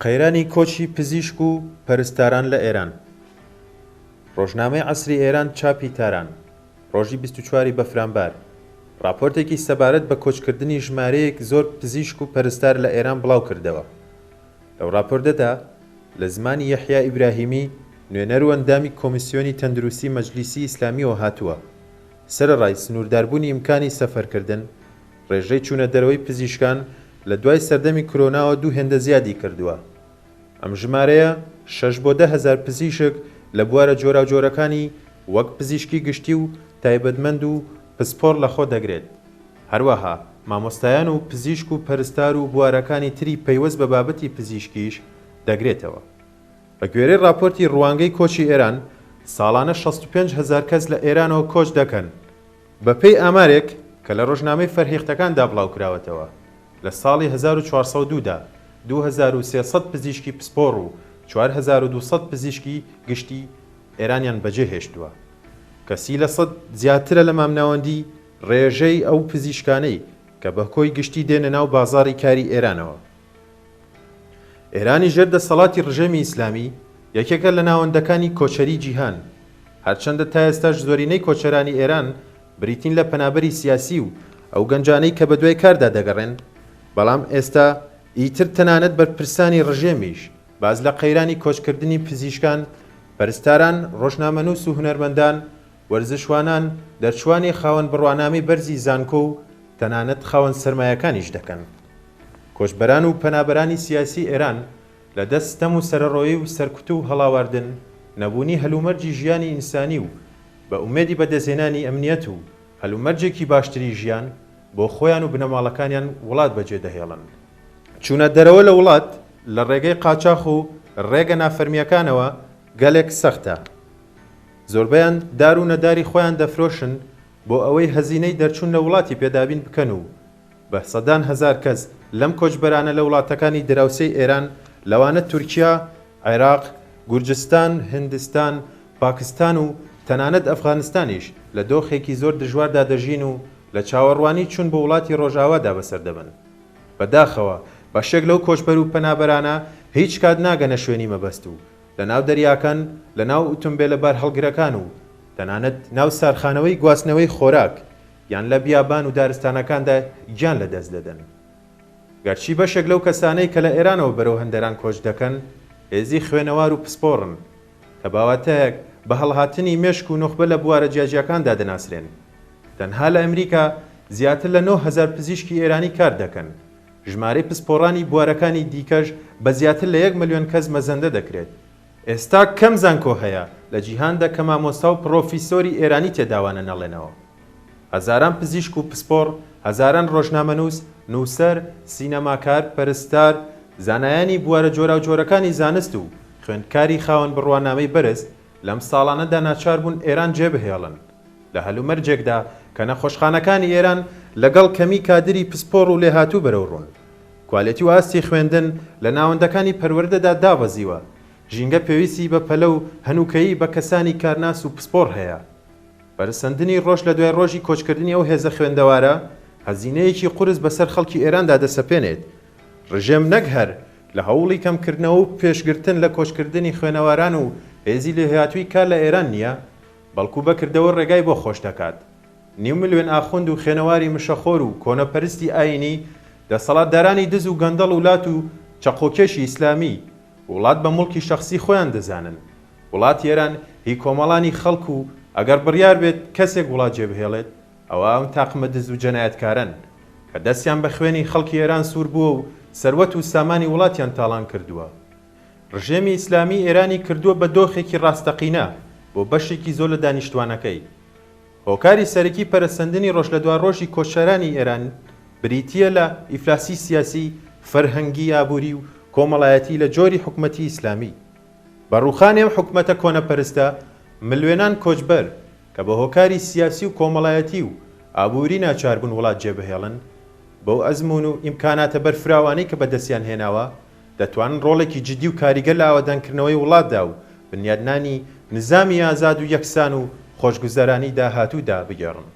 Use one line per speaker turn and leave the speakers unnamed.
قەیرانی کۆچی پزیشک و پەرستاران لە ئێران. ڕۆژنامەی عەسری ئێران چاپی تاران ڕۆژی 24 بەفرانبار راپۆرتێکی سەبارەت بە کۆچکردنی ژمارەیەک زۆر پزیشک و پەرستار لە ئێران بڵاو کردەوە. لەو راپۆرتەدا لە زمانی یەحیا ئیبراهیمی نوێنەر و ئەندامی کۆمیسیۆنی تەندروستی مەجلیسی ئیسلامیەوە هاتووە سەرەڕای سنوورداربوونی ئیمکانی سەفەرکردن ڕێژەی چوونە دەرەوەی پزیشکان لە دوای سەردەمی کۆرۆناوە دوو هێندە زیادی کردووە. ئەم ژمارەیە 6 بۆ 10 هزار پزیشک لە بوارە جۆراوجۆرەکانی وەک پزیشکی گشتی و تایبەتمەند و پسپۆڕ لەخۆ دەگرێت. هەروەها مامۆستایان و پزیشک و پەرستار و بوارەکانی تری پەیوەست بە بابەتی پزیشکیش دەگرێتەوە. بە گوێرەی راپۆرتی ڕوانگەی کۆچی ئێران ساڵانە 65 هزار کەس لە ئێرانەوە کۆچ دەکەن بەپێی ئامارێک کە لە ڕۆژنامەی فەرهێختەکاندا بڵاوکراوەتەوە. لە ساڵی 1402دا 2300 پزیشکی پسپۆڕ و 4200 پزیشکی گشتی ئێرانیان بەجێ هێشتووە. کەسی لە 100 زیاترە لە مامناوەندی ڕێژەی ئەو پزیشکانەی کە بە کۆی گشتی دێنە ناو بازاڕی کاری ئێرانەوە. ئێرانی ژێر دەسەڵاتی ڕژێمی ئیسلامی یەکێکە لە ناوەندەکانی کۆچەری جیهان، هەرچەندە تا ئێستاش زۆرینەی کۆچەرانی ئێران بریتین لە پەنابەری سیاسی و ئەو گەنجانەی کە بە دوای کاردا دەگەڕێن، بەڵام ئێستا ئیتر تەنانەت بەرپرسانی ڕژێمیش باز لە قەیرانی کۆچکردنی پزیشکان، پەرستاران، ڕۆژنامەنووس و هونەرمەندان، وەرزشوانان، دەرچوانی خاوەن بڕوانامی بەرزی زانکۆ و تەنانەت خاوەن سەرمایەکانیش دەکەن. کۆچبەران و پەنابەرانی سیاسی ئێران لە دەست ستەم و سەرەڕۆیی و سەرکوتو و هەڵاواردن، نەبوونی هەلومەرجی ژیانی ئینسانی و بە ئومێدی بەدەستهێنانی ئەمنیەت و هەلومەرجێکی باشتری ژیان بۆ خۆیان و بنەماڵەکانیان وڵات بەجێ دەهێڵن. چوونە دەرەوە لە وڵات لە ڕێگەی قاچاق و ڕێگە نافەرمیەکانەوە گەلێک سەختە. زۆربەیان دار و نەداری خۆیان دەفرۆشن بۆ ئەوەی هەزینەی دەرچوون لە وڵاتی پێدابین بکەن و بە سەدان هەزار کەس لەم کۆچبەرانە لە وڵاتەکانی دراوسەی ئێران، لەوانە تورکیا، عێراق، گورجستان، هندستان، پاکستان و تەنانەت ئەفغانستانیش لە دۆخێکی زۆر دژواردا دەژین و لە چاوەڕوانی چوون بە وڵاتی ڕۆژاوادا بەسەر دەبن. بەداخەوە بەشێک لەو کۆچبەر و پەنابەرانە هیچ کات ناگەنە شوێنی مەبەست و لە ناو دەریاکان، لە ناو ئۆتۆمبیلە بار هەڵگرەکان و تەنانەت ناو سارخانەوەی گواستنەوەی خۆراک یان لە بیابان و دارستانەکاندا گیان لەدەست دەدەن. گەرچی بەشێک لەو کەسانەی کە لە ئێرانەوە بەرەو هەندەران کۆچ دەکەن هێزی خوێنەوار و پسپۆڕن کە باواتەیەک بە هەڵهاتنی مێشک و نوخبە لە بوارە جیاجیەکاندا دەناسرێن. تەنها لە ئەمریکا زیاتر لە 9,000 پزیشکی ئێرانی کار دەکەن. ژمارەی پسپۆڕانی بوارەکانی دیکەش بە زیاتر لە 1 ملیۆن کەس مەزەندە دەکرێت. ئێستا کەم زانکۆ هەیە لە جیهاندا کە مامۆستا و پرۆفیسۆری ئێرانی تێداوانە نەڵێنەوە. هەزاران پزیشک و پسپۆڕ، هەزاران ڕۆژنامەنووس، نووسەر، سینەماکار، پەرستار، زانایانی بوارە جۆراوجۆرەکانی زانست و خوێندکاری خاوەن بڕوانامەی بەرز لەم ساڵانەدا ناچار بوون ئێران جێبهێڵن. لە هەلومەرجێکدا کە نەخۆشخانەکانی ئێران لەگەڵ کەمی کادری پسپۆڕ و لێهاتوو بەرەو ڕوون. کوالێتی و ئاستی خوێندن لە ناوەندەکانی پەروەردەدا دابەزیوە. ژینگە پێویستی بە پەلە و هەنووکەیی بە کەسانی کارناس و پسپۆڕ هەیە. بەرسەندنی ڕۆژ لە دوای ڕۆژی کۆچکردنی ئەو هێزە خوێندەوارە هەزینەیەکی قورس بەسەر خەڵکی ئێراندا دەسەپێنێت. ڕژێم نەک هەر لە هەوڵی کەمکردنەوە و پێشگرتن لە کۆچکردنی خوێنەواران و هێزی لێهاتووی کار لە ئێران نییە، بەڵکو بەکردەوە ڕێگای بۆ خۆش دەکات. 9 ملیۆن ئاخوند و خوێنەواری مشەخۆر و کۆنەپەرستی ئاینی، دەسەڵاتدارانی دز و گەندەڵ وڵات و چەقۆکێشی ئیسلامی وڵات بە موڵکی شەخسی خۆیان دەزانن. وڵاتی ئێران هی کۆمەڵانی خەڵک و ئەگەر بڕیار بێت کەسێک وڵات جێبهێڵێت ئەوە ئەم تاقمە دز و جەنایەتکارن کە دەستیان بە خوێنی خەڵکی ئێران سوور بووە و سەروەت و سامانی وڵاتیان تاڵان کردووە. ڕژێمی ئیسلامی ئێرانی کردووە بە دۆخێکی ڕاستەقینە بۆ بەشێکی زۆر لە دانیشتوانەکەی. هۆکاری سەرەکی پەرەسەندنی ڕۆژ لە دوای ڕۆژی کۆچەرانی ئێران بریتیە لە ئیفلاسی سیاسی، فەرهەنگی، ئابووری و کۆمەڵایەتی لە جۆری حکومەتی ئیسلامی. بەڕووخانی ئەم حکومەتە کۆنەپەرستە ملیۆنان کۆچبەر کە بە هۆکاری سیاسی و کۆمەڵایەتی و ئابووری ناچاربوون وڵات جێبهێڵن بەو ئەزمون و ئیمکاناتە بەرفراوانەی کە بەدەستیان هێناوە دەتوانن ڕۆڵێکی جدی و کاریگەر لە ئاوەدانکردنەوەی وڵاتدا و بنیادنانی نظامی ئازاد و یەکسان و خۆشگوزەرانی داهاتوودا بگێڕن.